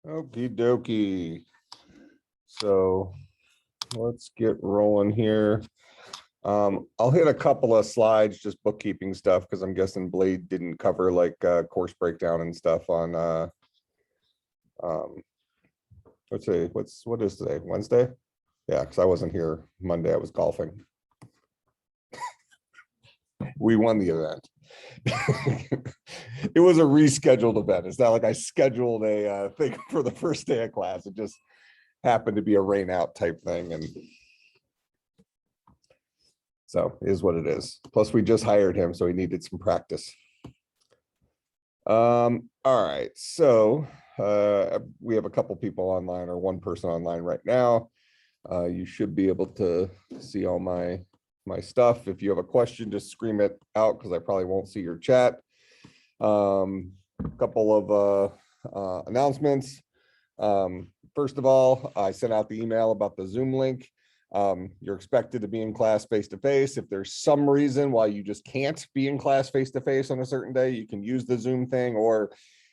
Okie dokie. So let's get rolling here. I'll hit a couple of slides, just bookkeeping stuff, because I'm guessing Blade didn't cover like course breakdown and stuff on what is today? Wednesday? Yeah, because I wasn't here Monday, I was golfing. We won the event. It was a rescheduled event. It's not like I scheduled a thing for the first day of class. It just happened to be a rain out type thing, and so it is what it is. Plus we just hired him, so he needed some practice. All right, so we have a couple people online, or one person online right now. You should be able to see all my stuff. If you have a question, just scream it out, because I probably won't see your chat. A couple of announcements. First of all, I sent out the email about the Zoom link. You're expected to be in class face-to-face. If there's some reason why you just can't be in class face-to-face on a certain day, you can use the Zoom thing, or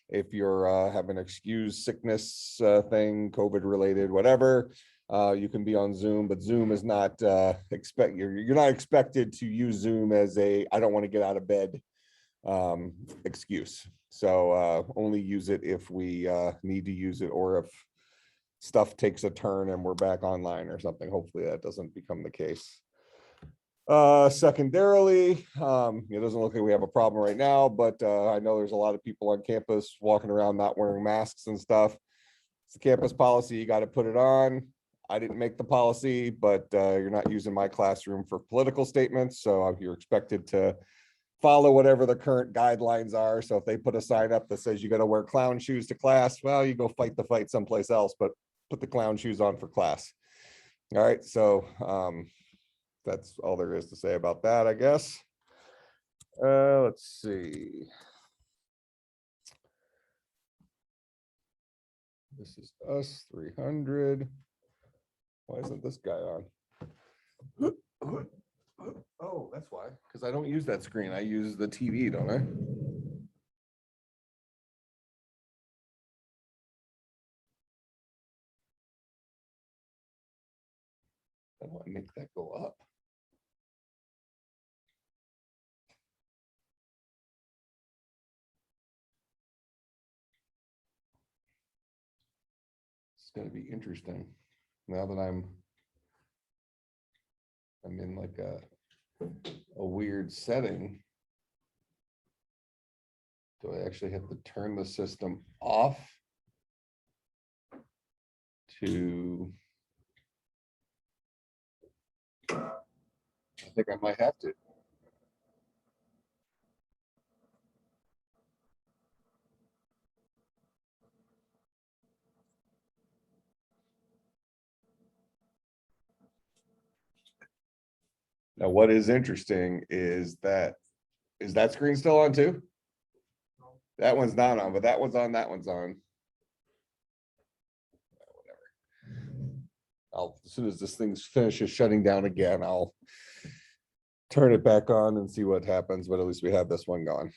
if you're have an excused sickness thing, COVID related, whatever, you can be on Zoom, but Zoom is not you're not expected to use Zoom as a I don't want to get out of bed excuse. So only use it if we need to use it, or if stuff takes a turn and we're back online or something. Hopefully that doesn't become the case. Secondarily, it doesn't look like we have a problem right now, but I know there's a lot of people on campus walking around not wearing masks and stuff. It's the campus policy, you got to put it on. I didn't make the policy, but you're not using my classroom for political statements, so you're expected to follow whatever the current guidelines are. So if they put a sign up that says you got to wear clown shoes to class, well, you go fight the fight someplace else, but put the clown shoes on for class. All right, so that's all there is to say about that, I guess. Let's see. This is us 300. Why isn't this guy on? Oh, that's why, because I don't use that screen. I use the TV, don't I? I want to make that go up. It's going to be interesting now that I'm in like a weird setting. Do I actually have to turn the system off to? I think I might have to. Now, what is interesting is that screen still on too? That one's not on, but that one's on, that one's on. Whatever. As soon as this thing finishes shutting down again, I'll turn it back on and see what happens, but at least we have this one gone.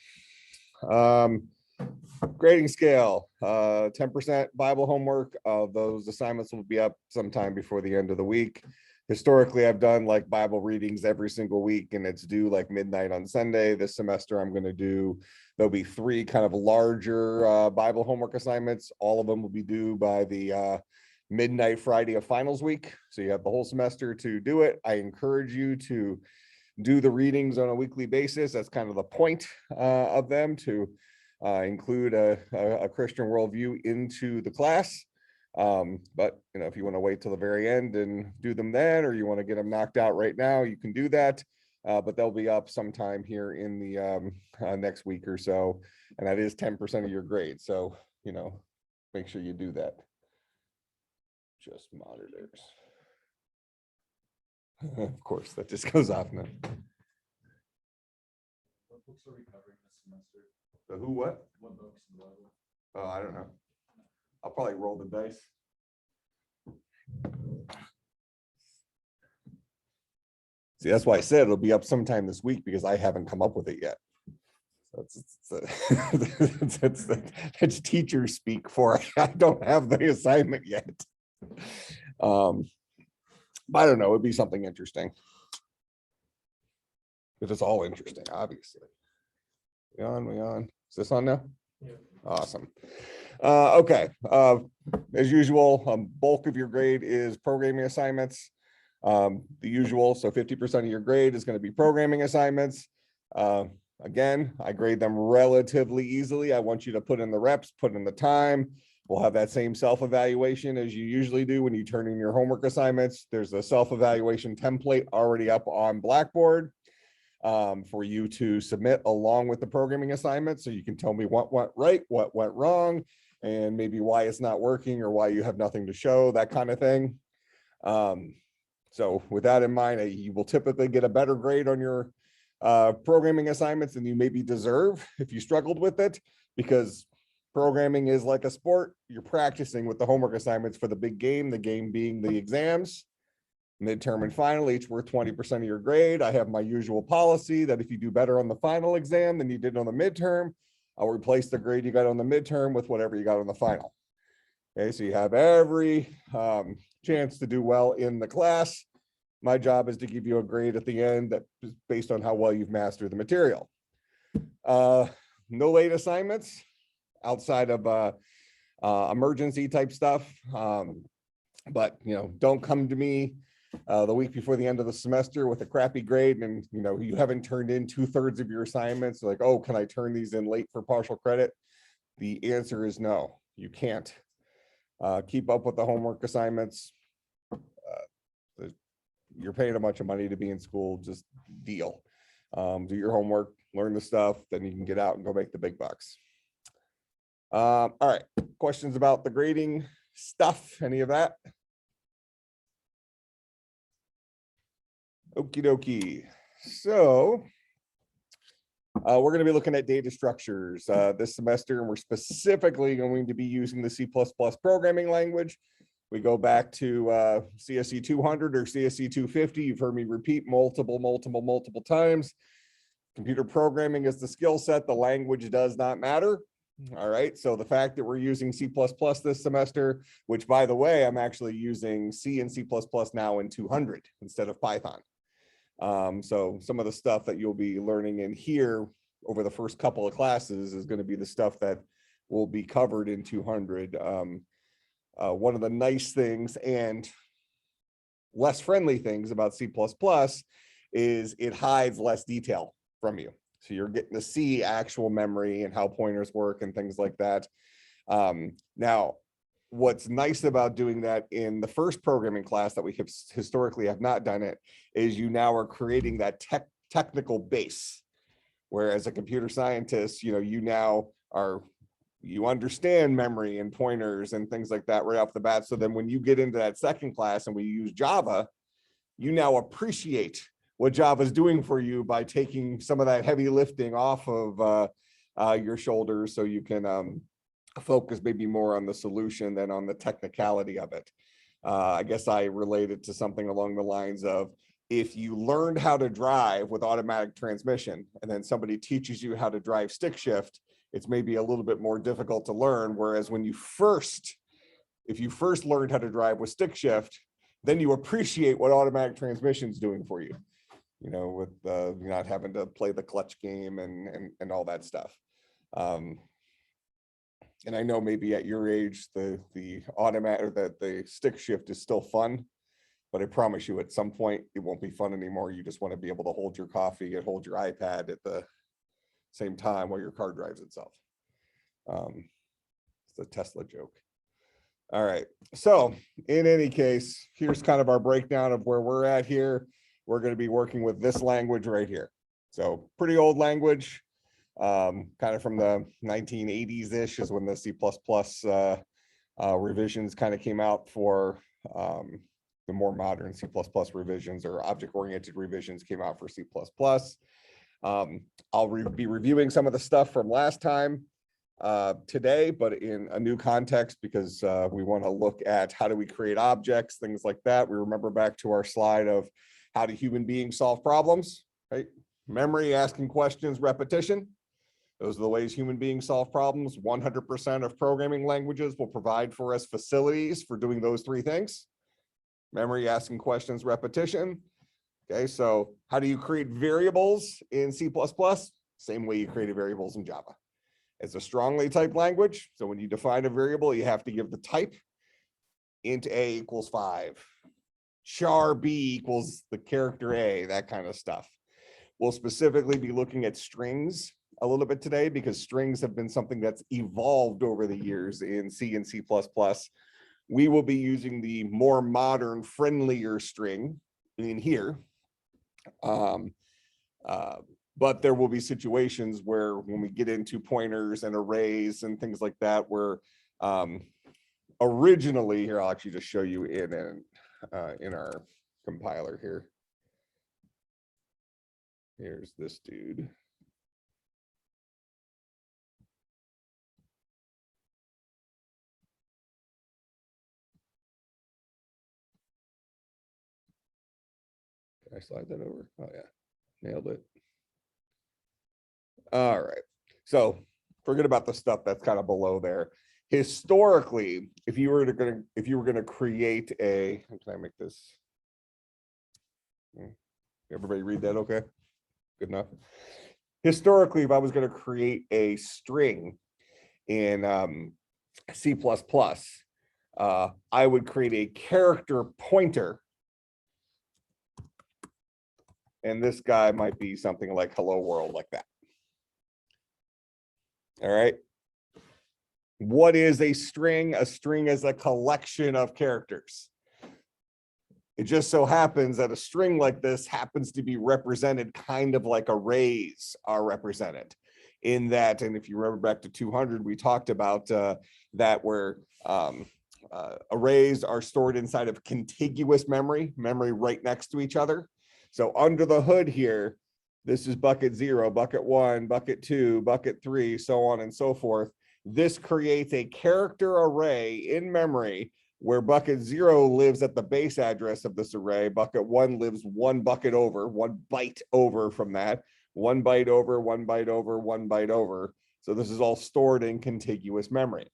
Grading scale, 10% Bible homework. Those assignments will be up sometime before the end of the week. Historically, I've done like Bible readings every single week, and it's due like midnight on Sunday. This semester, I'm going to do, there'll be 3 kind of larger Bible homework assignments. All of them will be due by the midnight Friday of finals week. So you have the whole semester to do it. I encourage you to do the readings on a weekly basis. That's kind of the point of them, to include a Christian worldview into the class. But if you want to wait till the very end and do them then, or you want to get them knocked out right now, you can do that. But they'll be up sometime here in the next week or so, and that is 10% of your grade. So make sure you do that. Just monitors. Of course, that just goes off now. What books are we covering this semester? The who, what? What books in the Bible? Oh, I don't know. I'll probably roll the dice. See, that's why I said it'll be up sometime this week, because I haven't come up with it yet. That's teacher speak for it. I don't have the assignment yet. But I don't know, it'd be something interesting. If it's all interesting, obviously. We on. Is this on now? Yeah. Awesome. Okay. As usual, bulk of your grade is programming assignments. The usual, so 50% of your grade is going to be programming assignments. Again, I grade them relatively easily. I want you to put in the reps, put in the time. We'll have that same self-evaluation as you usually do when you turn in your homework assignments. There's a self-evaluation template already up on Blackboard for you to submit along with the programming assignment. So you can tell me what went right, what went wrong, and maybe why it's not working or why you have nothing to show, that kind of thing. So with that in mind, you will typically get a better grade on your programming assignments than you maybe deserve if you struggled with it, because programming is like a sport. You're practicing with the homework assignments for the big game, the game being the exams. Midterm and final, each worth 20% of your grade. I have my usual policy that if you do better on the final exam than you did on the midterm, I'll replace the grade you got on the midterm with whatever you got on the final. Okay, so you have every chance to do well in the class. My job is to give you a grade at the end that is based on how well you've mastered the material. No late assignments outside of emergency type stuff. But don't come to me the week before the end of the semester with a crappy grade and you haven't turned in 2/3 of your assignments. Like, oh, can I turn these in late for partial credit? The answer is no, you can't. Keep up with the homework assignments. You're paying a bunch of money to be in school, just deal. Do your homework, learn the stuff, then you can get out and go make the big bucks. All right, questions about the grading stuff, any of that? Okie dokie. So we're going to be looking at data structures this semester, and we're specifically going to be using the C++ programming language. We go back to CSC300 or CSC250. You've heard me repeat multiple times. Computer programming is the skill set. The language does not matter. All right. So the fact that we're using C++ this semester, which by the way, I'm actually using C and C++ now in 200 instead of Python. So some of the stuff that you'll be learning in here over the first couple of classes is going to be the stuff that will be covered in 200. One of the nice things and less friendly things about C++ is it hides less detail from you. So you're getting to see actual memory and how pointers work and things like that. Now, what's nice about doing that in the first programming class that we have historically have not done it is you now are creating that technical base. Whereas a computer scientist, you now you understand memory and pointers and things like that right off the bat. So then when you get into that second class and we use Java, you now appreciate what Java is doing for you by taking some of that heavy lifting off of your shoulders, so you can focus maybe more on the solution than on the technicality of it. I guess I related to something along the lines of, if you learned how to drive with automatic transmission and then somebody teaches you how to drive stick shift, it's maybe a little bit more difficult to learn. Whereas when if you first learned how to drive with stick shift, then you appreciate what automatic transmission is doing for you, with not having to play the clutch game and all that stuff. And I know maybe at your age, the automatic or the stick shift is still fun, but I promise you at some point it won't be fun anymore. You just want to be able to hold your coffee and hold your iPad at the same time while your car drives itself. It's a Tesla joke. All right. So in any case, here's kind of our breakdown of where we're at here. We're going to be working with this language right here. So pretty old language, kind of from the 1980s-ish is when the C++ revisions kind of came out for the more modern C++ revisions, or object-oriented revisions came out for C++. I'll be reviewing some of the stuff from last time today, but in a new context, because we want to look at how do we create objects, things like that. We remember back to our slide of how do human beings solve problems, right? Memory, asking questions, repetition. Those are the ways human beings solve problems. 100% of programming languages will provide for us facilities for doing those three things. Memory, asking questions, repetition. Okay, so how do you create variables in C++? Same way you created variables in Java. It's a strongly typed language. So when you define a variable, you have to give the type. Int a equals 5. Char b equals the character a, that kind of stuff. We'll specifically be looking at strings a little bit today because strings have been something that's evolved over the years in C and C++. We will be using the more modern, friendlier string in here. But there will be situations where when we get into pointers and arrays and things like that, where originally, here, I'll actually just show you in our compiler here. Here's this dude. Can I slide that over? Oh yeah, nailed it. All right, so forget about the stuff that's kind of below there. Historically, if you were gonna create a, how can I make this? Everybody read that okay? Good enough. Historically, if I was going to create a string in C++, I would create a character pointer. And this guy might be something like hello world, like that. All right. What is a string? A string is a collection of characters. It just so happens that a string like this happens to be represented kind of like arrays are represented in that. And if you remember back to 200, we talked about that where arrays are stored inside of contiguous memory right next to each other. So under the hood here, this is bucket 0, bucket 1, bucket 2, bucket 3, so on and so forth. This creates a character array in memory where bucket 0 lives at the base address of this array. Bucket 1 lives 1 bucket over, 1 byte over from that, 1 byte over, 1 byte over, 1 byte over. So this is all stored in contiguous memory.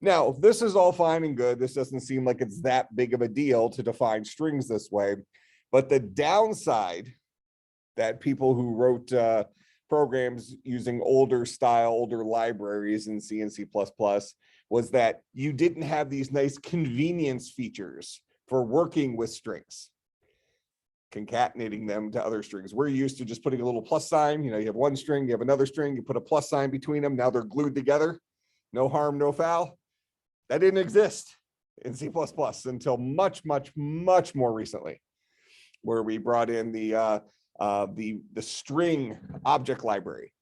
Now, this is all fine and good. This doesn't seem like it's that big of a deal to define strings this way. But the downside that people who wrote programs using older libraries in C and C++ was that you didn't have these nice convenience features for working with strings, concatenating them to other strings. We're used to just putting a little plus sign, you have one string, you have another string, you put a plus sign between them, now they're glued together, no harm, no foul. That didn't exist in C++ until much more recently, where we brought in the string object library.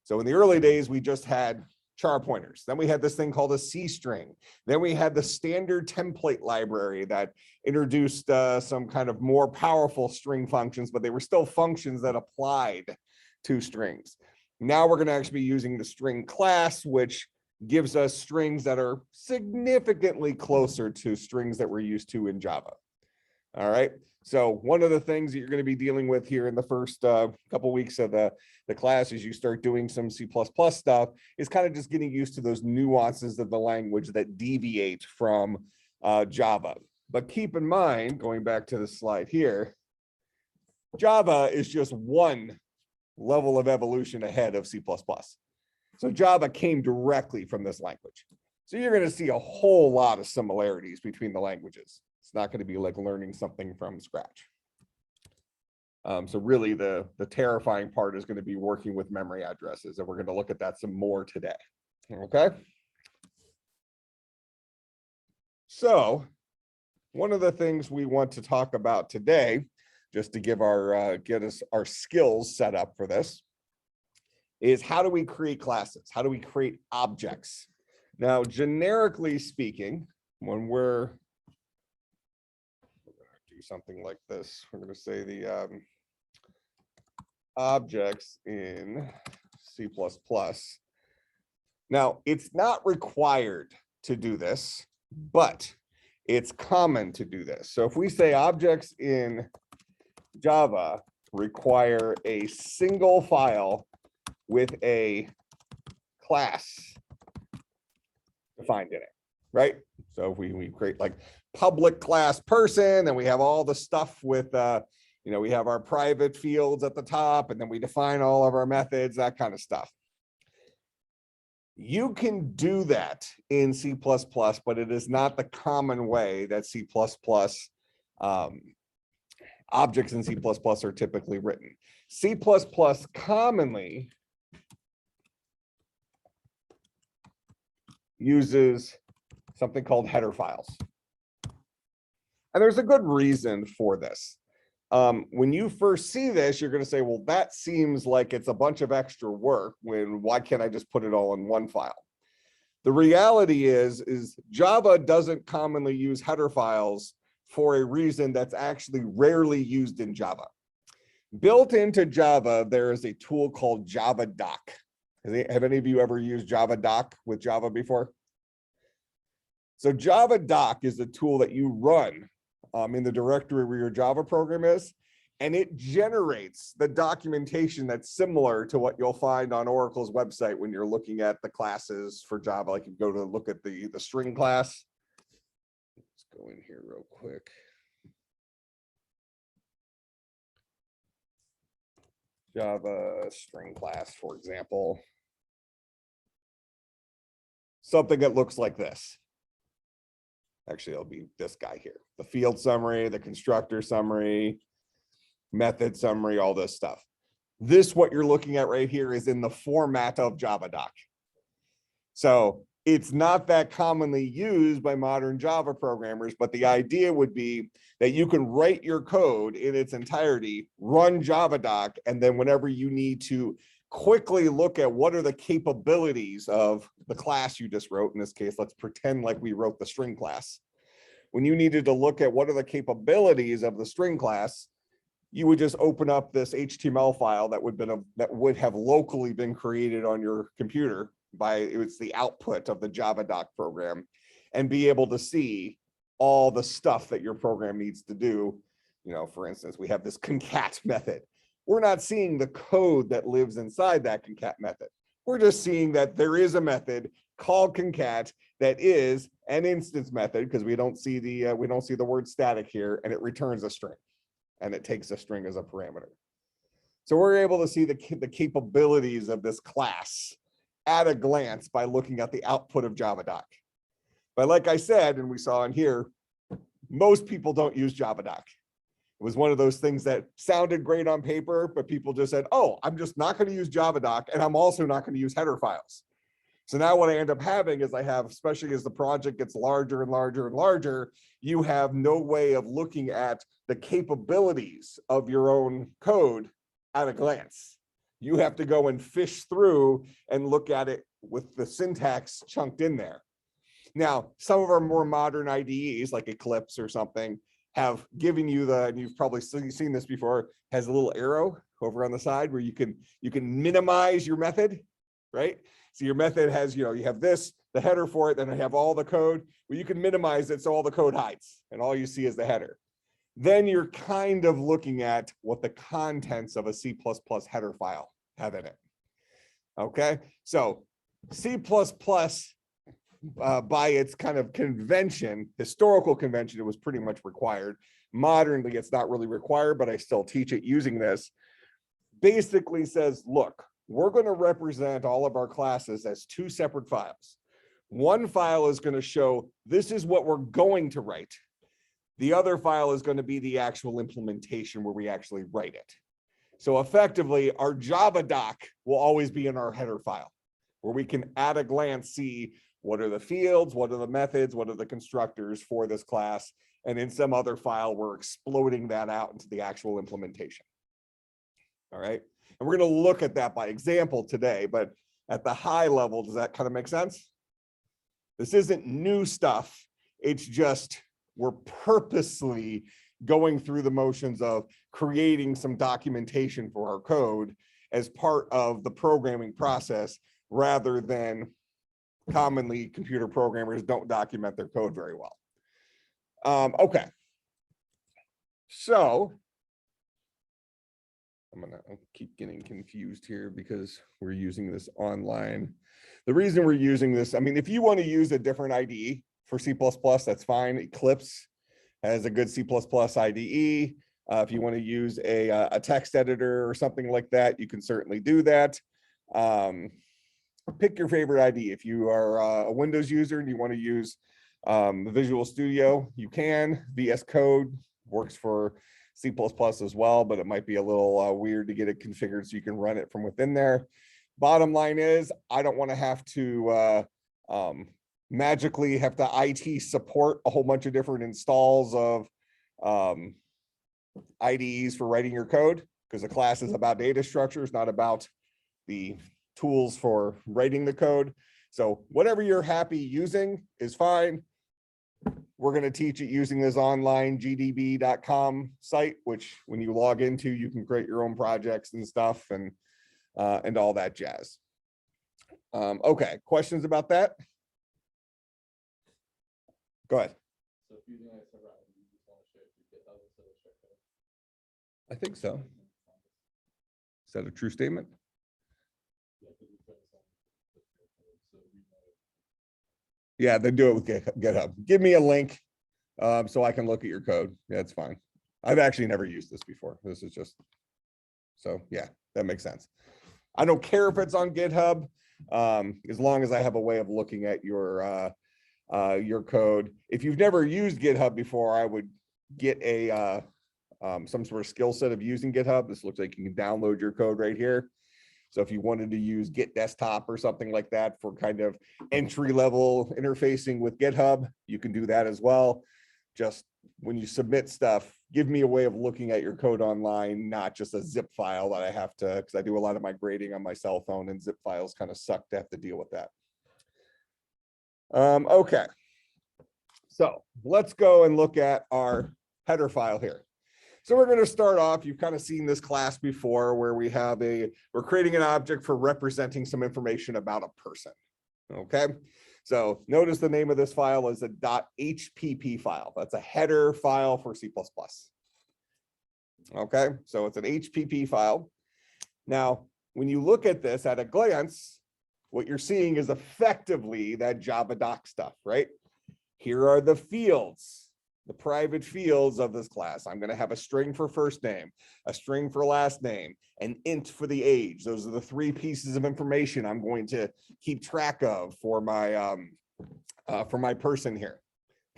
So in the early days, we just had char pointers. Then we had this thing called a C string. Then we had the standard template library that introduced some kind of more powerful string functions, but they were still functions that applied to strings. Now we're going to actually be using the string class, which gives us strings that are significantly closer to strings that we're used to in Java. All right. So one of the things that you're going to be dealing with here in the first couple weeks of the class as you start doing some C++ stuff is kind of just getting used to those nuances of the language that deviate from Java. But keep in mind, going back to the slide here, Java is just one level of evolution ahead of C++. So Java came directly from this language. So you're going to see a whole lot of similarities between the languages. It's not going to be like learning something from scratch. So really the terrifying part is going to be working with memory addresses, and we're going to look at that some more today. Okay. So one of the things we want to talk about today, just to give get us our skills set up for this, is how do we create classes? How do we create objects? Now, generically speaking, when we're do something like this, we're going to say the objects in C++. Now, it's not required to do this, but it's common to do this. So if we say objects in Java require a single file with a class defined in it, right? So if we create like public class person, then we have all the stuff with, we have our private fields at the top, and then we define all of our methods, that kind of stuff. You can do that in C++, but it is not the common way that C++ objects in C++ are typically written. C++ commonly uses something called header files. And there's a good reason for this. When you first see this, you're going to say, well, that seems like it's a bunch of extra work. Why can't I just put it all in one file? The reality is Java doesn't commonly use header files for a reason that's actually rarely used in Java. Built into Java, there is a tool called Javadoc. Have any of you ever used Javadoc with Java before? So Javadoc is a tool that you run in the directory where your Java program is, and it generates the documentation that's similar to what you'll find on Oracle's website when you're looking at the classes for Java. Like you go to look at the string class. Let's go in here real quick. Java string class, for example. Something that looks like this. Actually, it'll be this guy here. The field summary, the constructor summary, method summary, all this stuff. This, what you're looking at right here, is in the format of Javadoc. So it's not that commonly used by modern Java programmers, but the idea would be that you can write your code in its entirety, run Javadoc, and then whenever you need to quickly look at what are the capabilities of the class you just wrote, in this case, let's pretend like we wrote the string class. When you needed to look at what are the capabilities of the string class, you would just open up this HTML file that would have locally been created on your computer it's the output of the Javadoc program, and be able to see all the stuff that your program needs to do. For instance, we have this concat method. We're not seeing the code that lives inside that concat method. We're just seeing that there is a method called concat that is an instance method, because we don't see the word static here, and it returns a string, and it takes a string as a parameter. So we're able to see the capabilities of this class at a glance by looking at the output of Javadoc. But like I said, and we saw in here, most people don't use Javadoc. It was one of those things that sounded great on paper, but people just said, oh, I'm just not going to use Javadoc, and I'm also not going to use header files. So now what I end up having is especially as the project gets larger and larger and larger, you have no way of looking at the capabilities of your own code at a glance. You have to go and fish through and look at it with the syntax chunked in there. Now, some of our more modern IDEs, like Eclipse or something, have given you and you've probably seen this before, has a little arrow over on the side where you can minimize your method, right? So your method has, you have this, the header for it, then I have all the code. Well, you can minimize it so all the code hides and all you see is the header. Then you're kind of looking at what the contents of a C++ header file have in it. Okay, so C++, by its kind of convention, historical convention, it was pretty much required. Modernly, it's not really required, but I still teach it using this. Basically says, look, we're going to represent all of our classes as two separate files. One file is going to show this is what we're going to write. The other file is going to be the actual implementation where we actually write it. So effectively, our Javadoc will always be in our header file, where we can at a glance see what are the fields, what are the methods, what are the constructors for this class, and in some other file, we're exploding that out into the actual implementation. All right, and we're going to look at that by example today, but at the high level, does that kind of make sense? This isn't new stuff. It's just we're purposely going through the motions of creating some documentation for our code as part of the programming process, rather than commonly computer programmers don't document their code very well. Okay, so I'm gonna keep getting confused here because we're using this online. The reason we're using this, I mean, if you want to use a different IDE for C++, that's fine. Eclipse has a good C++ IDE. If you want to use a text editor or something like that, you can certainly do that. Pick your favorite IDE. If you are a Windows user and you want to use Visual Studio, you can. VS Code works for C++ as well, but it might be a little weird to get it configured so you can run it from within there. Bottom line is, I don't want to have to magically have to IT support a whole bunch of different installs of IDEs for writing your code, because the class is about data structures, not about the tools for writing the code. So whatever you're happy using is fine. We're going to teach it using this online gdb.com site, which when you log into, you can create your own projects and stuff and all that jazz. Okay, questions about that? Go ahead. So if using a server, you just want to share it to GitHub instead of share code. I think so. Is that a true statement? Yeah, because you're trying to send it to GitHub, so we know. Yeah, then do it with GitHub. Give me a link so I can look at your code. Yeah, it's fine. I've actually never used this before. This is just, so yeah, that makes sense. I don't care if it's on GitHub, as long as I have a way of looking at your code. If you've never used GitHub before, I would get a some sort of skill set of using GitHub. This looks like you can download your code right here. So if you wanted to use Git Desktop or something like that for kind of entry-level interfacing with GitHub, you can do that as well. Just when you submit stuff, give me a way of looking at your code online, not just a zip file that I have to, because I do a lot of my grading on my cell phone and zip files kind of suck to have to deal with that. Okay, so let's go and look at our header file here. So we're going to start off, you've kind of seen this class before, where we have we're creating an object for representing some information about a person. Okay, so notice the name of this file is a .hpp file. That's a header file for C++. Okay, so it's an HPP file. Now, when you look at this at a glance, what you're seeing is effectively that Javadoc stuff, right? Here are the fields, the private fields of this class. I'm going to have a string for first name, a string for last name, an int for the age. Those are the three pieces of information I'm going to keep track of for my person here.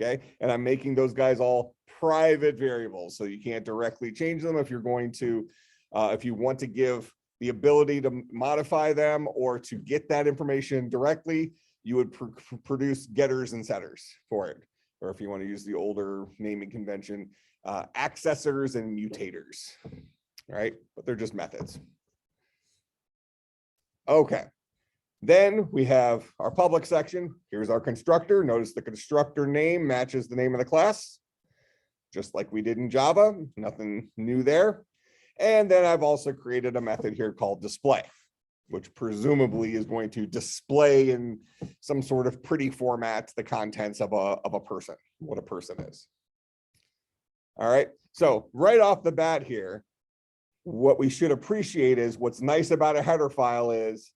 Okay, and I'm making those guys all private variables, so you can't directly change them. If you're going to, if you want to give the ability to modify them or to get that information directly, you would produce getters and setters for it. Or if you want to use the older naming convention, accessors and mutators, right? But they're just methods. Okay, then we have our public section. Here's our constructor. Notice the constructor name matches the name of the class, just like we did in Java. Nothing new there. And then I've also created a method here called display, which presumably is going to display in some sort of pretty format the contents of a person, what a person is. All right, so right off the bat here, what we should appreciate is what's nice about a header file is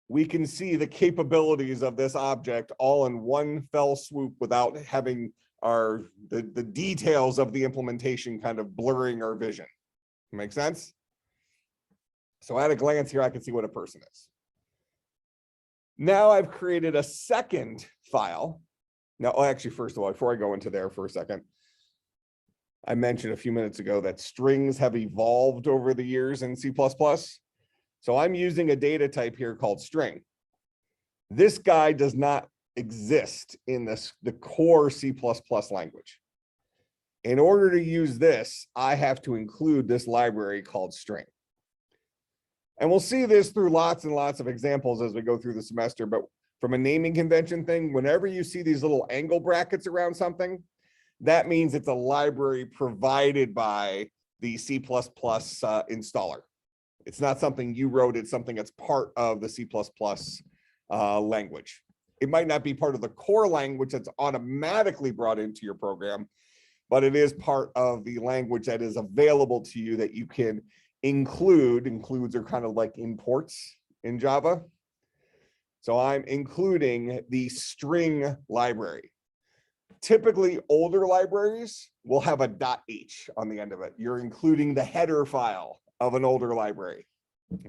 we can see the capabilities of this object all in one fell swoop without having the details of the implementation kind of blurring our vision. Make sense? So at a glance here, I can see what a person is. Now I've created a second file. Now, actually, first of all, before I go into there for a second, I mentioned a few minutes ago that strings have evolved over the years in C++. So I'm using a data type here called string. This guy does not exist in the core C++ language. In order to use this, I have to include this library called string. And we'll see this through lots and lots of examples as we go through the semester, but from a naming convention thing, whenever you see these little angle brackets around something, that means it's a library provided by the C++ installer. It's not something you wrote, it's something that's part of the C++ language. It might not be part of the core language that's automatically brought into your program, but it is part of the language that is available to you that you can include. Includes are kind of like imports in Java. So I'm including the string library. Typically, older libraries will have a .h on the end of it. You're including the header file of an older library.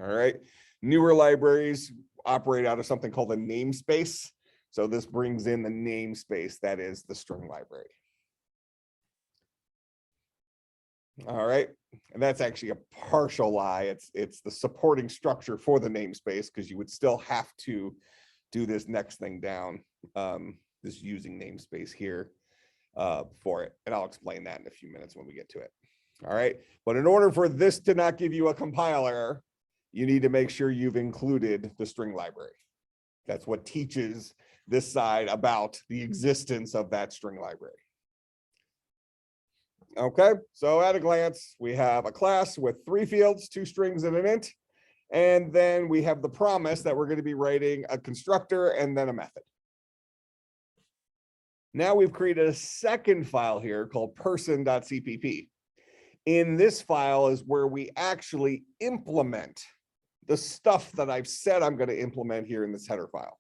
All right. Newer libraries operate out of something called a namespace. So this brings in the namespace that is the string library. All right. And that's actually a partial lie. It's the supporting structure for the namespace, because you would still have to do this next thing down, this using namespace here for it. And I'll explain that in a few minutes when we get to it. All right. But in order for this to not give you a compiler error, you need to make sure you've included the string library. That's what teaches this side about the existence of that string library. Okay, so at a glance, we have a class with 3 fields, 2 strings and an int. And then we have the promise that we're going to be writing a constructor and then a method. Now we've created a second file here called person.cpp. In this file is where we actually implement the stuff that I've said I'm going to implement here in this header file.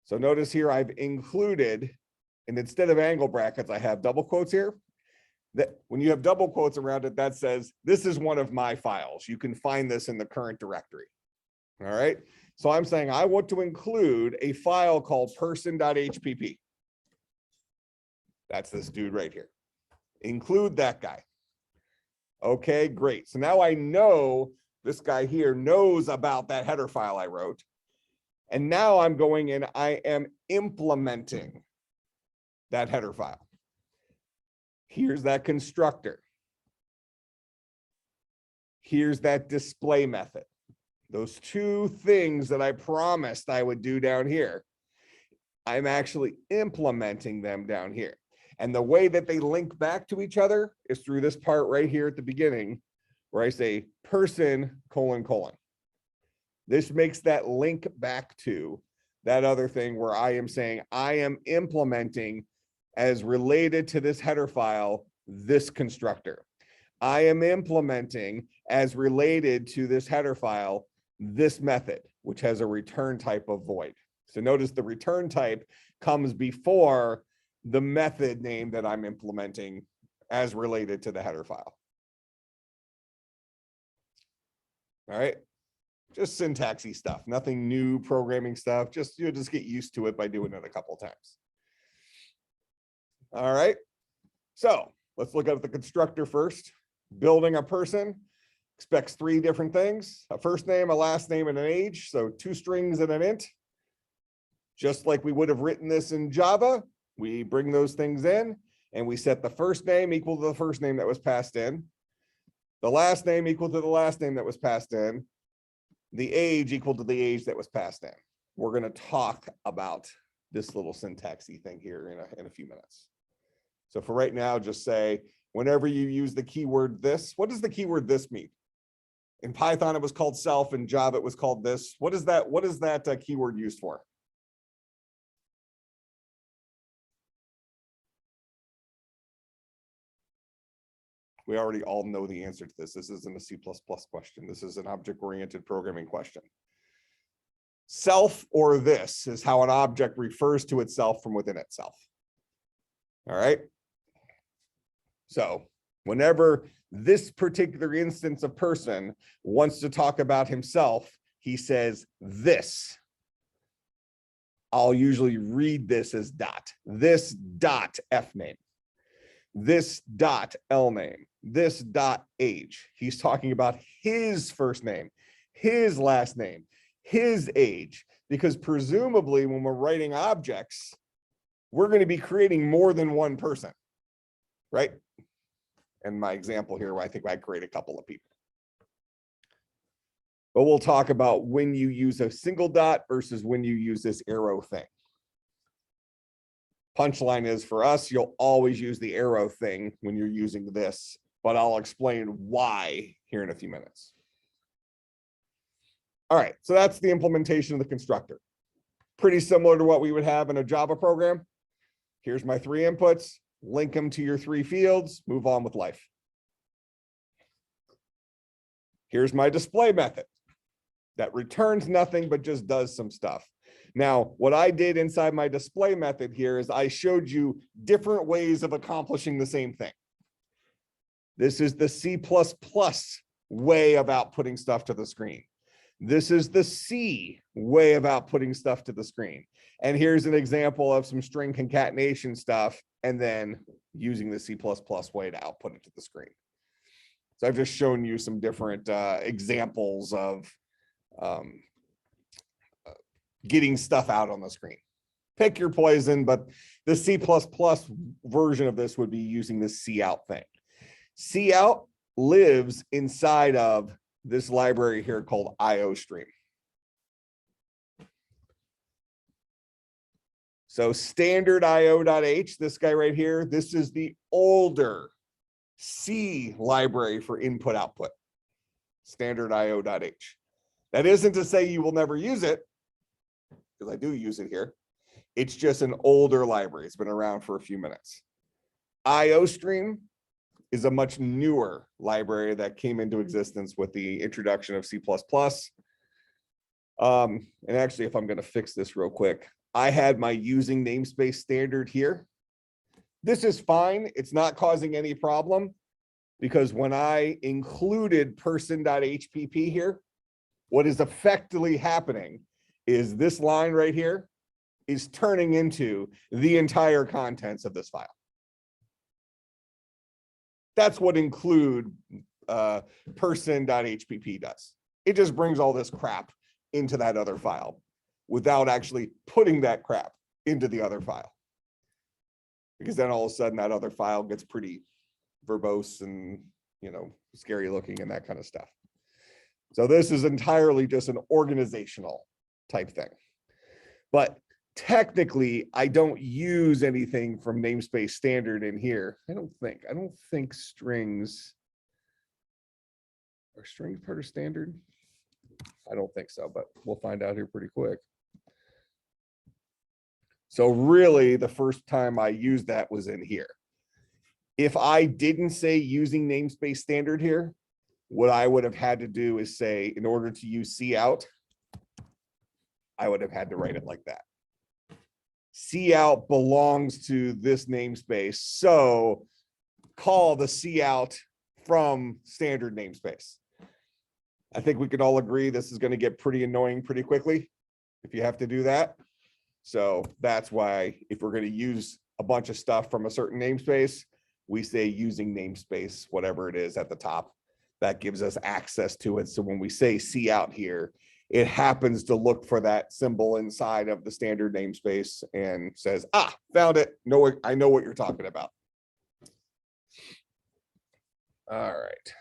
So notice here I've included, and instead of angle brackets, I have double quotes here. That when you have double quotes around it, that says, this is one of my files. You can find this in the current directory. All right. So I'm saying I want to include a file called person.hpp. That's this dude right here. Include that guy. Okay, great. So now I know this guy here knows about that header file I wrote. And now I'm going and I am implementing that header file. Here's that constructor. Here's that display method. Those 2 things that I promised I would do down here, I'm actually implementing them down here. And the way that they link back to each other is through this part right here at the beginning, where I say person : : This makes that link back to that other thing where I am saying I am implementing as related to this header file, this constructor. I am implementing as related to this header file, this method, which has a return type of void. So notice the return type comes before the method name that I'm implementing as related to the header file. All right. Just syntaxy stuff, nothing new programming stuff. Just you just get used to it by doing it a couple times. All right. So let's look at the constructor first. Building a person expects 3 different things: a first name, a last name, and an age. So 2 strings and an int. Just like we would have written this in Java, we bring those things in and we set the first name equal to the first name that was passed in, the last name equal to the last name that was passed in, the age equal to the age that was passed in. We're going to talk about this little syntaxy thing here in a few minutes. So for right now, just say, whenever you use the keyword this, what does the keyword this mean? In Python, it was called self. In Java, it was called this. What is that keyword used for? We already all know the answer to this. This isn't a C++ question. This is an object-oriented programming question. Self or this is how an object refers to itself from within itself. All right. So whenever this particular instance of person wants to talk about himself, he says this. I'll usually read this as dot. This dot F name. This dot L name. This dot age. He's talking about his first name, his last name, his age, because presumably when we're writing objects, we're going to be creating more than one person, right? In my example here, I think I create a couple of people. But we'll talk about when you use a single dot versus when you use this arrow thing. Punchline is, for us, you'll always use the arrow thing when you're using this, but I'll explain why here in a few minutes. All right, so that's the implementation of the constructor. Pretty similar to what we would have in a Java program. Here's my 3 inputs, link them to your 3 fields, move on with life. Here's my display method. that returns nothing, but just does some stuff. Now, what I did inside my display method here is I showed you different ways of accomplishing the same thing. This is the C++ way of outputting stuff to the screen. This is the C way of outputting stuff to the screen. And here's an example of some string concatenation stuff, and then using the C++ way to output it to the screen. So I've just shown you some different examples of getting stuff out on the screen. Pick your poison, but the C++ version of this would be using the cout thing. Cout lives inside of this library here called IOStream. So standard io.h, this guy right here, this is the older C library for input output, standard io.h. That isn't to say you will never use it, because I do use it here. It's just an older library. It's been around for a few minutes. IOStream is a much newer library that came into existence with the introduction of C++. And actually, if I'm going to fix this real quick, I had my using namespace standard here. This is fine. It's not causing any problem, because when I included person.hpp here, what is effectively happening is this line right here is turning into the entire contents of this file. That's what include person.hpp does. It just brings all this crap into that other file without actually putting that crap into the other file. Because then all of a sudden that other file gets pretty verbose and, you know, scary looking and that kind of stuff. So this is entirely just an organizational type thing. But technically, I don't use anything from namespace standard in here. I don't think strings are strings part of standard. I don't think so, but we'll find out here pretty quick. So really, the first time I used that was in here. If I didn't say using namespace standard here, what I would have had to do is say, in order to use cout, I would have had to write it like that. Cout belongs to this namespace, so call the cout from standard namespace. I think we can all agree this is going to get pretty annoying pretty quickly if you have to do that. So that's why if we're going to use a bunch of stuff from a certain namespace, we say using namespace, whatever it is at the top. That gives us access to it. So when we say cout here, it happens to look for that symbol inside of the standard namespace and says, ah, found it. No, I know what you're talking about. All right.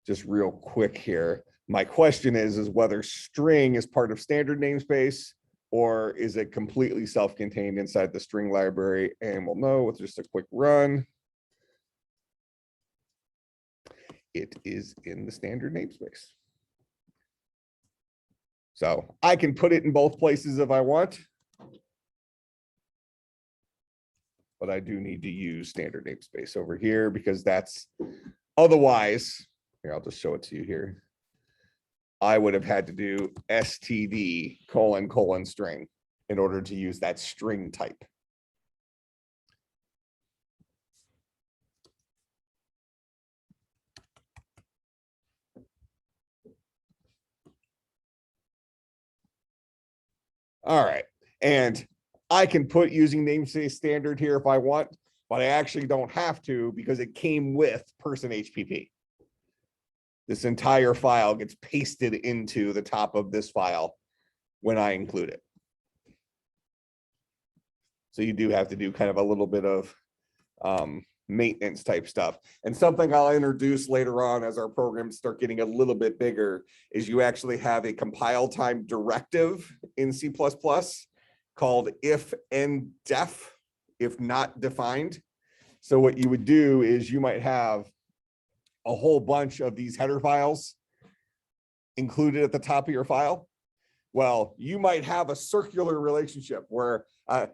Just real quick here. My question is whether string is part of standard namespace or is it completely self-contained inside the string library? And we'll know with just a quick run. It is in the standard namespace. So I can put it in both places if I want, but I do need to use standard namespace over here because that's otherwise, here, I'll just show it to you here. I would have had to do std : string in order to use that string type. All right, and I can put using namespace standard here if I want, but I actually don't have to because it came with person HPP. This entire file gets pasted into the top of this file when I include it. So you do have to do kind of a little bit of maintenance type stuff. And something I'll introduce later on as our programs start getting a little bit bigger is you actually have a compile time directive in C++ called if and def, if not defined. So what you would do is you might have a whole bunch of these header files included at the top of your file. Well, you might have a circular relationship where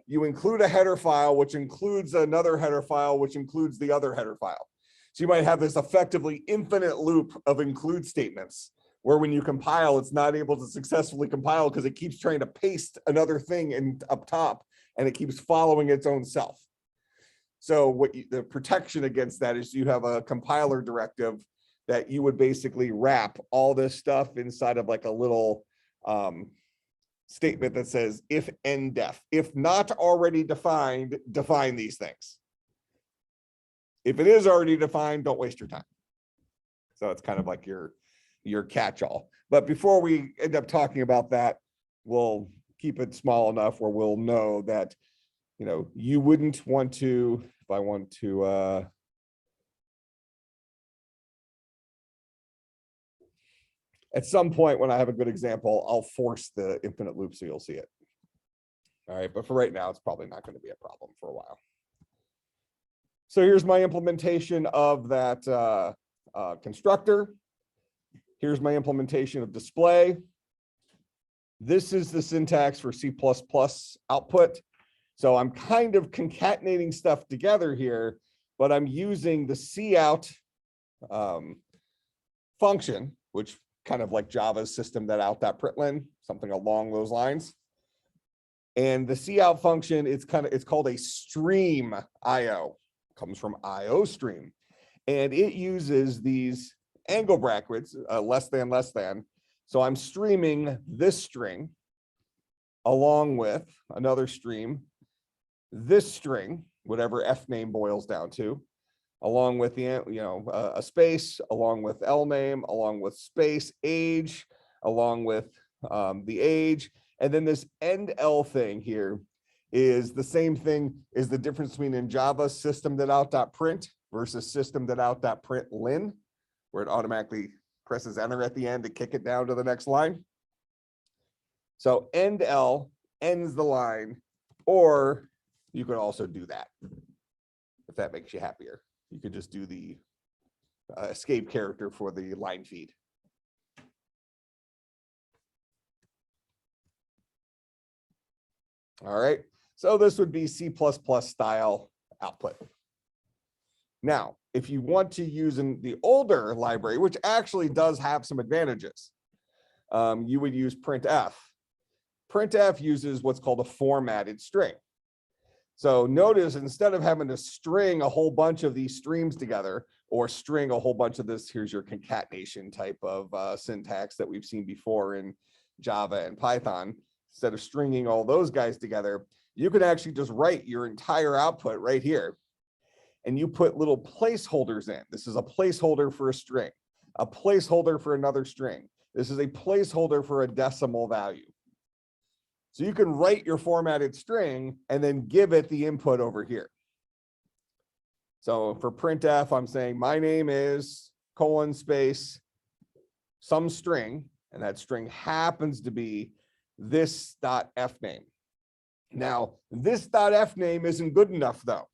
you include a header file, which includes another header file, which includes the other header file. So you might have this effectively infinite loop of include statements where when you compile, it's not able to successfully compile because it keeps trying to paste another thing in up top and it keeps following its own self. So the protection against that is you have a compiler directive that you would basically wrap all this stuff inside of like a little statement that says if ndef, if not already defined, define these things. If it is already defined, don't waste your time. So it's kind of like your catch-all. But before we end up talking about that, we'll keep it small enough where we'll know that, you know, you wouldn't want to, if I want to, at some point when I have a good example, I'll force the infinite loop so you'll see it. All right, but for right now, it's probably not going to be a problem for a while. So here's my implementation of that constructor. Here's my implementation of display. This is the syntax for C++ output. So I'm kind of concatenating stuff together here, but I'm using the cout function, which kind of like Java's system that out.println, something along those lines. And the cout function, it's called a stream IO, comes from IO stream. And it uses these angle brackets, less than. So I'm streaming this string along with another stream, this string, whatever F name boils down to, along with the, a space, along with L name, along with space, age, along with the age. And then this end L thing here is the same thing, is the difference between in Java system.out.print versus system.out.println, where it automatically presses enter at the end to kick it down to the next line. So end L ends the line, or you could also do that if that makes you happier. You could just do the escape character for the line feed. All right, so this would be C++ style output. Now, if you want to use the older library, which actually does have some advantages, you would use Printf. Printf uses what's called a formatted string. So notice instead of having to string a whole bunch of these streams together or string a whole bunch of this, here's your concatenation type of syntax that we've seen before in Java and Python. Instead of stringing all those guys together, you can actually just write your entire output right here. And you put little placeholders in. This is a placeholder for a string, a placeholder for another string. This is a placeholder for a decimal value. So you can write your formatted string and then give it the input over here. So for printf, I'm saying my name is :space some string, and that string happens to be this .f name. Now, this .f name isn't good enough though.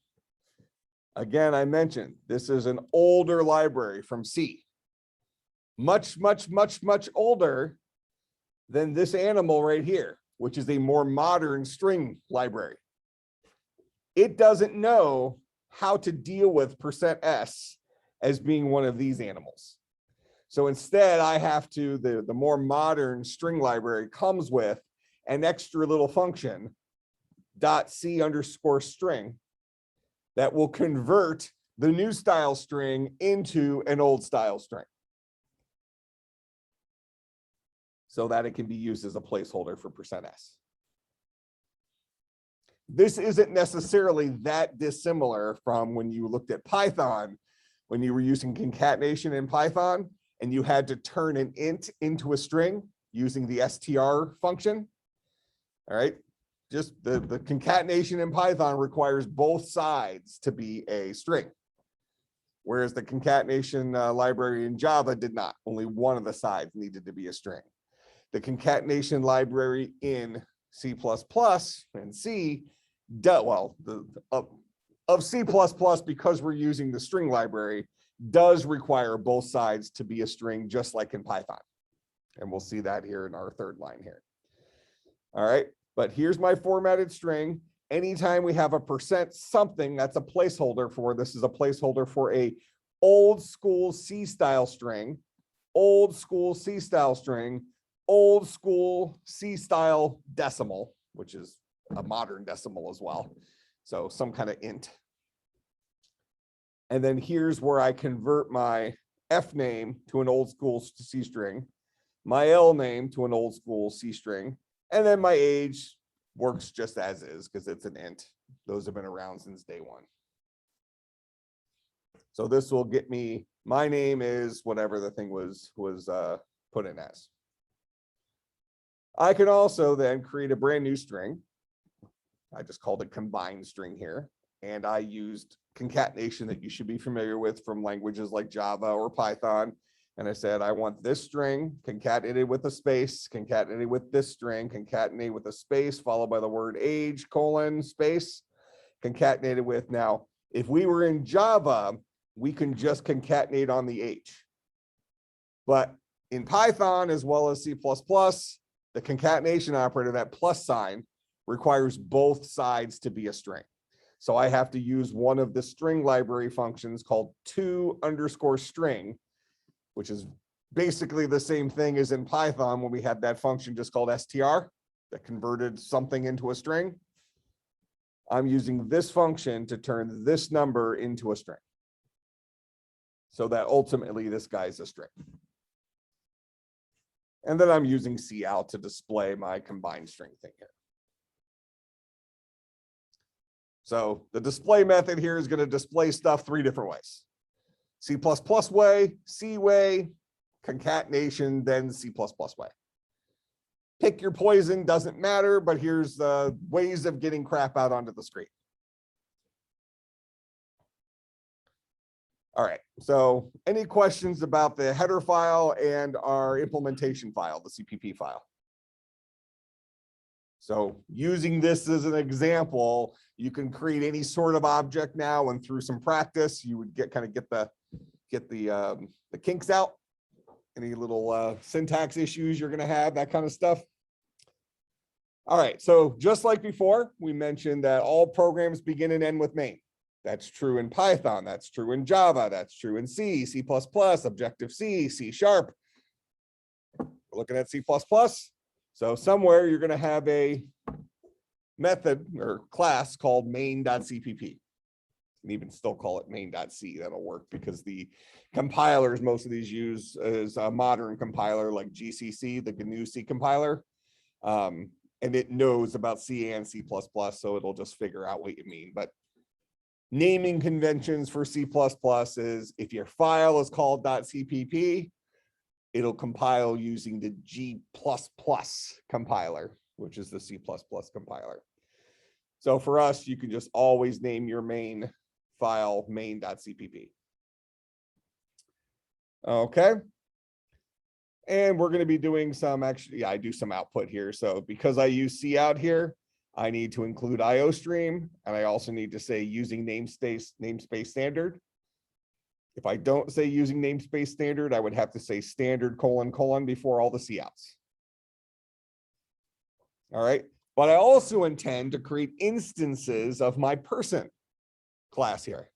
Again, I mentioned this is an older library from C. Much older than this animal right here, which is a more modern string library. It doesn't know how to deal with %s as being one of these animals. So instead, I have to, the more modern string library comes with an extra little function, .c_string, that will convert the new style string into an old style string, so that it can be used as a placeholder for %s. This isn't necessarily that dissimilar from when you looked at Python, when you were using concatenation in Python, and you had to turn an int into a string using the str function. All right, just the concatenation in Python requires both sides to be a string, whereas the concatenation library in Java did not. Only one of the sides needed to be a string. The concatenation library in C++ and C, of C++, because we're using the string library, does require both sides to be a string, just like in Python. And we'll see that here in our third line here. All right, but here's my formatted string. Anytime we have a %something, that's a placeholder for, this is a placeholder for a old school C style string, old school C style string, old school C style decimal, which is a modern decimal as well. So some kind of int. And then here's where I convert my F name to an old school C string, my L name to an old school C string, and then my age works just as is because it's an int. Those have been around since day one. So this will get me, my name is whatever the thing was put in as. I can also then create a brand new string. I just called it combined string here. And I used concatenation that you should be familiar with from languages like Java or Python. And I said, I want this string concatenated with a space, concatenated with this string, concatenated with a space, followed by the word age, colon, space, concatenated with. Now, if we were in Java, we can just concatenate on the H. But in Python, as well as C++, the concatenation operator, that plus sign, requires both sides to be a string. So I have to use one of the string library functions called to_string, which is basically the same thing as in Python when we had that function just called str that converted something into a string. I'm using this function to turn this number into a string, so that ultimately this guy's a string. And then I'm using cout to display my combined string thing here. So the display method here is going to display stuff 3 different ways. C++ way, C way, concatenation, then C++ way. Pick your poison, doesn't matter, but here's the ways of getting crap out onto the screen. All right, so any questions about the header file and our implementation file, the CPP file? So using this as an example, you can create any sort of object now, and through some practice, you would get the kinks out, any little syntax issues you're going to have, that kind of stuff. All right, so just like before, we mentioned that all programs begin and end with main. That's true in Python, that's true in Java, that's true in C, C++, Objective-C, C#. We're looking at C++. So somewhere you're going to have a method or class called main.cpp. You can even still call it main.c. That'll work because the compilers most of these use is a modern compiler like GCC, the GNU C compiler. And it knows about C and C++, so it'll just figure out what you mean. But naming conventions for C++ is if your file is called .cpp, it'll compile using the G++ compiler, which is the C++ compiler. So for us, you can just always name your main file main.cpp. Okay. And we're going to be doing some, actually, I do some output here. So because I use cout here, I need to include IOStream, and I also need to say using namespace standard. If I don't say using namespace standard, I would have to say standard : before all the couts. All right. But I also intend to create instances of my person class here.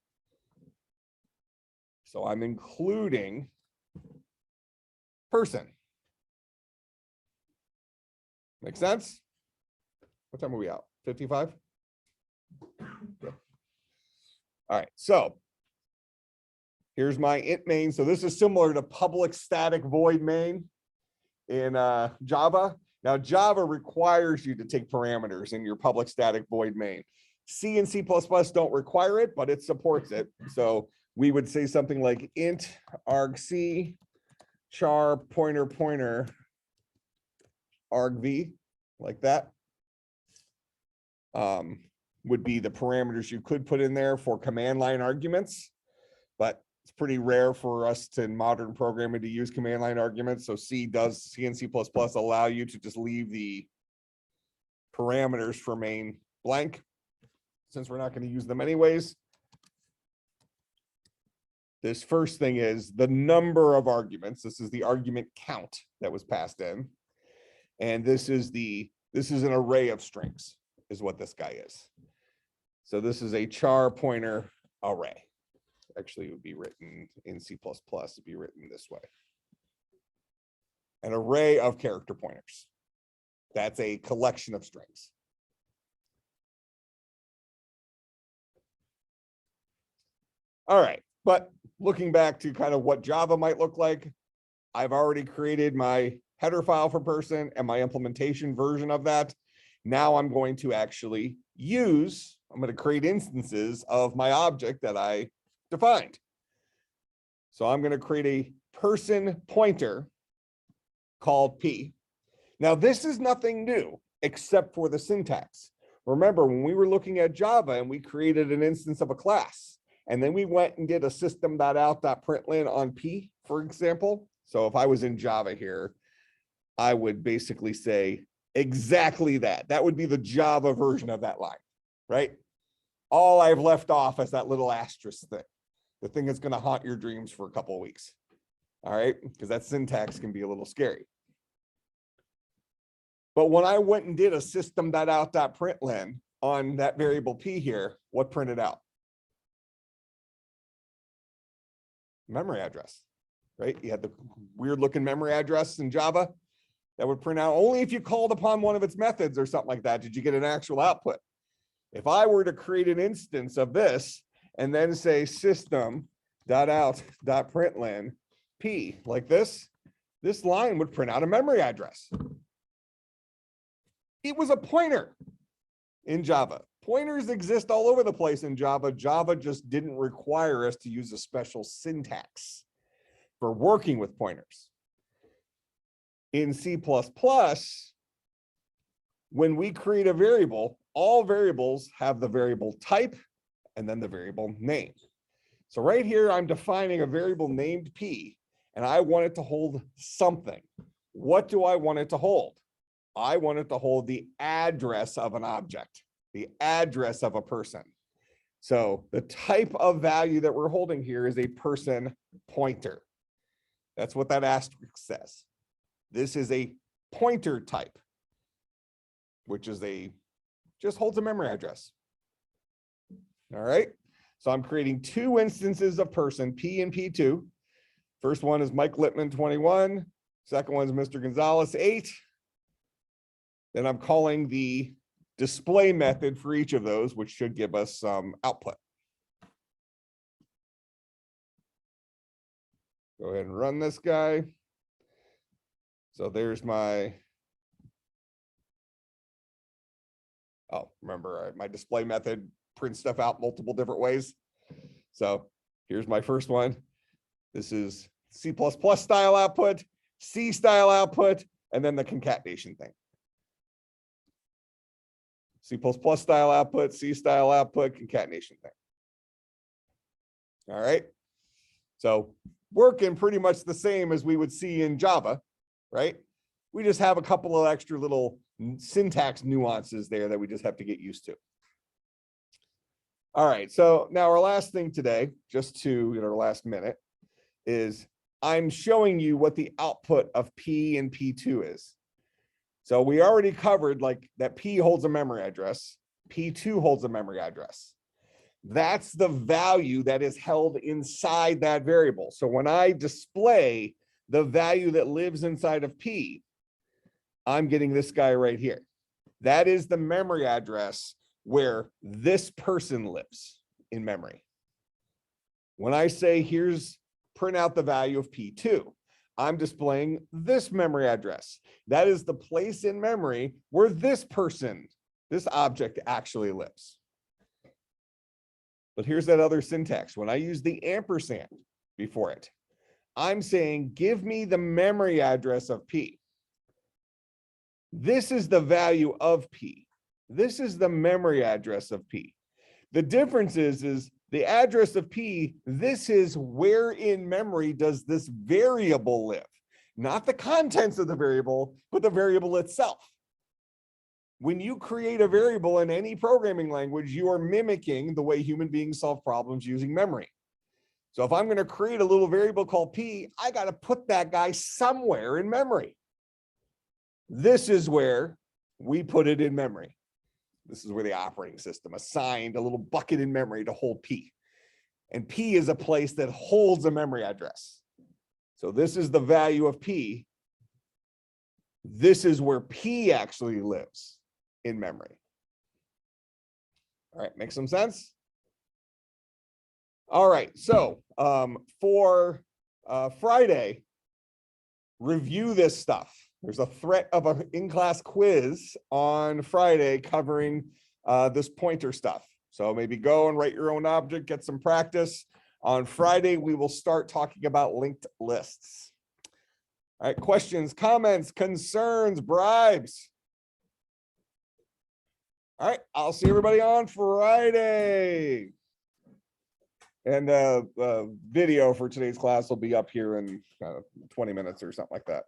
So I'm including person. Make sense? What time are we out? 55? Good. All right. So here's my int main. So this is similar to public static void main in Java. Now, Java requires you to take parameters in your public static void main. C and C++ don't require it, but it supports it. So we would say something like int argc char pointer argv, like that. Would be the parameters you could put in there for command line arguments, but it's pretty rare for us to in modern programming to use command line arguments. So C and C++ allow you to just leave the parameters for main blank, since we're not going to use them anyways. This first thing is the number of arguments. This is the argument count that was passed in. And this is an array of strings is what this guy is. So this is a char pointer array. Actually, it would be written in C++, it'd be written this way. an array of character pointers. That's a collection of strings. All right, but looking back to kind of what Java might look like, I've already created my header file for person and my implementation version of that. Now I'm going to actually I'm going to create instances of my object that I defined. So I'm going to create a person pointer called P. Now this is nothing new except for the syntax. Remember when we were looking at Java and we created an instance of a class, and then we went and did a system.out.println on P, for example. So if I was in Java here, I would basically say exactly that. That would be the Java version of that line, right? All I've left off is that little asterisk thing, the thing that's going to haunt your dreams for a couple of weeks. All right, because that syntax can be a little scary. But when I went and did a system.out.println on that variable P here, what printed out? Memory address, right? You had the weird looking memory address in Java that would print out only if you called upon one of its methods or something like that. Did you get an actual output? If I were to create an instance of this and then say system.out.println P like this line would print out a memory address. It was a pointer in Java. Pointers exist all over the place in Java. Java just didn't require us to use a special syntax for working with pointers. In C++, when we create a variable, all variables have the variable type and then the variable name. So right here, I'm defining a variable named P, and I want it to hold something. What do I want it to hold? I want it to hold the address of an object, the address of a person. So the type of value that we're holding here is a person pointer. That's what that asterisk says. This is a pointer type, which is just holds a memory address. All right. So I'm creating two instances of person, P and P2. First one is Mike Lippman, 21. Second one is Mr. Gonzalez, 8. Then I'm calling the display method for each of those, which should give us some output. Go ahead and run this guy. So there's my, remember my display method prints stuff out multiple different ways. So here's my first one. This is C++ style output, C style output, and then the concatenation thing. C++ style output, C style output, concatenation thing. All right. So working pretty much the same as we would see in Java, right? We just have a couple of extra little syntax nuances there that we just have to get used to. All right. So now our last thing today, just to our last minute, is I'm showing you what the output of P and P2 is. So we already covered like that P holds a memory address, P2 holds a memory address. That's the value that is held inside that variable. So when I display the value that lives inside of P, I'm getting this guy right here. That is the memory address where this person lives in memory. When I say print out the value of P2, I'm displaying this memory address. That is the place in memory where this person, this object actually lives. But here's that other syntax. When I use the ampersand before it, I'm saying, give me the memory address of P. This is the value of P. This is the memory address of P. The difference is the address of P, this is where in memory does this variable live, not the contents of the variable, but the variable itself. When you create a variable in any programming language, you are mimicking the way human beings solve problems using memory. So if I'm going to create a little variable called P, I got to put that guy somewhere in memory. This is where we put it in memory. This is where the operating system assigned a little bucket in memory to hold P. And P is a place that holds a memory address. So this is the value of P This is where P actually lives in memory. All right, makes some sense? All right, so for Friday, review this stuff. There's a threat of an in-class quiz on Friday covering this pointer stuff. So maybe go and write your own object, get some practice. On Friday, we will start talking about linked lists. All right, questions, comments, concerns, bribes. All right, I'll see everybody on Friday. And video for today's class will be up here in 20 minutes or something like that.